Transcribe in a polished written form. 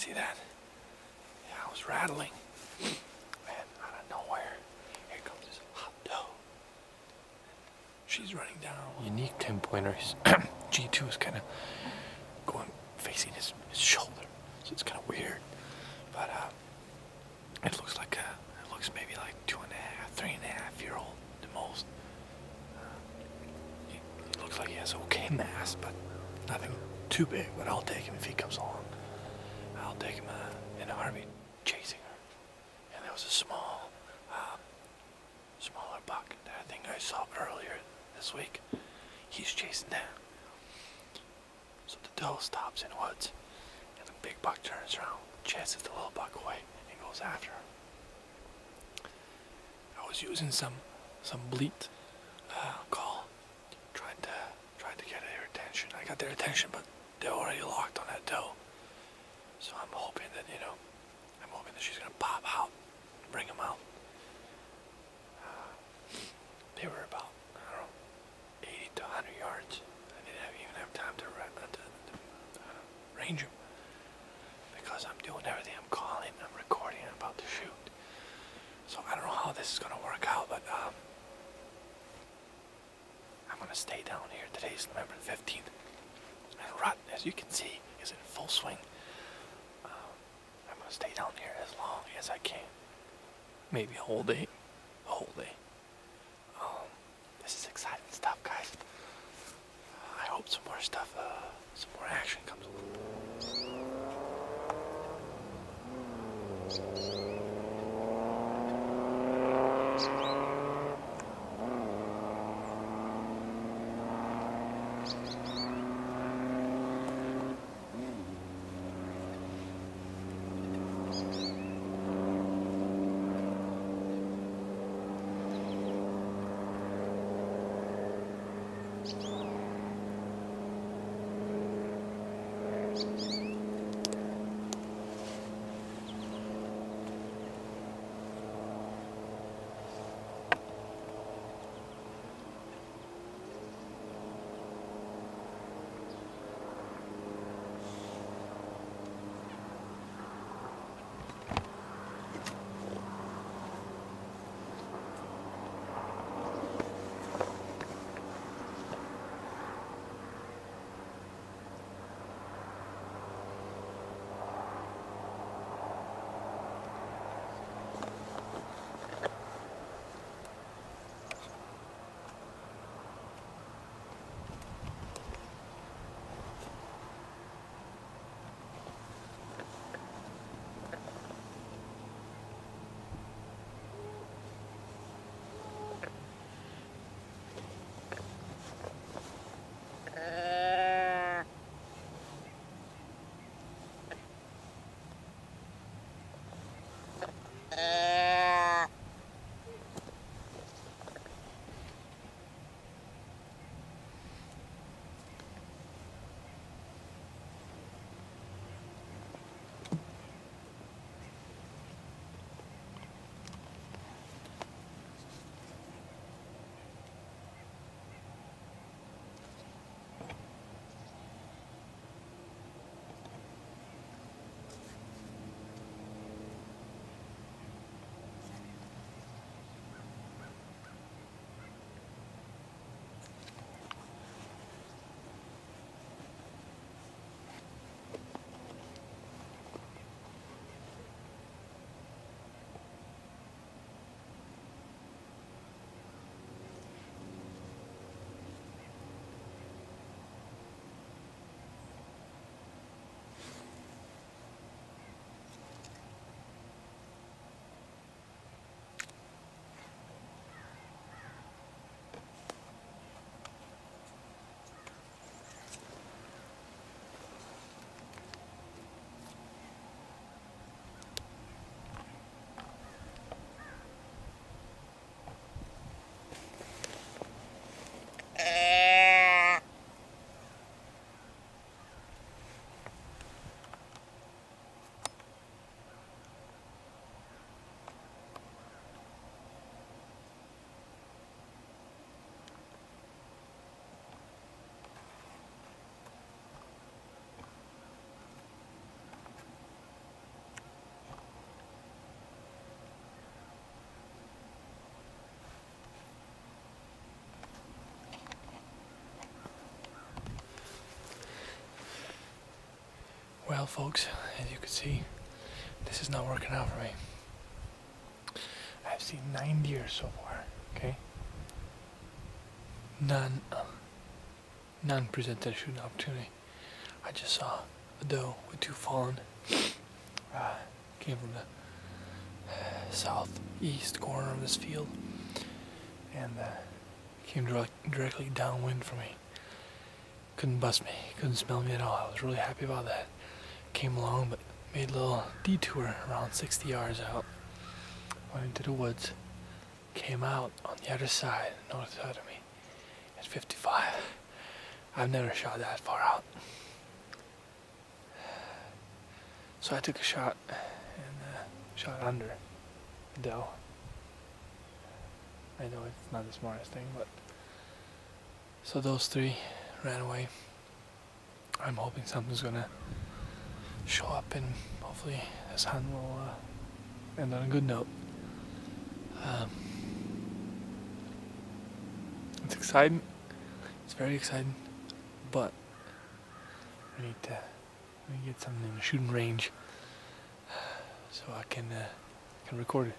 see that? Yeah, I was rattling. Man, out of nowhere, here comes this hot doe. She's running down. Unique 10-pointers. G2 is kind of going facing his shoulder, so it's kind of weird. But it looks like it looks maybe like 2.5, 3.5-year old the most. He looks like he has okay mass, but nothing too big. But I'll take him if he comes along. I'll take him in a heartbeat, chasing her. And there was a smaller buck that I think I saw earlier this week. He's chasing that. So the doe stops in the woods, and the big buck turns around, chases the little buck away, and goes after her. I was using some bleat call, trying to get their attention. I got their attention, but they're already locked on that doe. So I'm hoping that she's gonna pop out, and bring him out. They were about, I don't know, 80 to 100 yards. I didn't even have time to range him, because I'm doing everything. I'm calling, I'm recording, I'm about to shoot. So I don't know how this is gonna work out, but I'm gonna stay down here. Today's November 15th, and rut, as you can see, is in full swing. I'm gonna stay down here as long as I can. Maybe a whole day. This is exciting stuff, guys. I hope some more stuff, some more action comes along. Well, folks, as you can see, this is not working out for me. I've seen 9 deer so far, okay? None presented a shooting opportunity. I just saw a doe with 2 fallen. Came from the southeast corner of this field, and came directly downwind from me. Couldn't bust me, couldn't smell me at all. I was really happy about that. Came along, but made a little detour around 60 yards out. Went into the woods, came out on the other side, north side of me, at 55. I've never shot that far out. So I took a shot and shot under the doe. I know it's not the smartest thing, but so those 3 ran away. I'm hoping something's gonna show up, and hopefully this hunt will end on a good note. It's exciting. It's very exciting, but we need to get something in the shooting range so I can record it.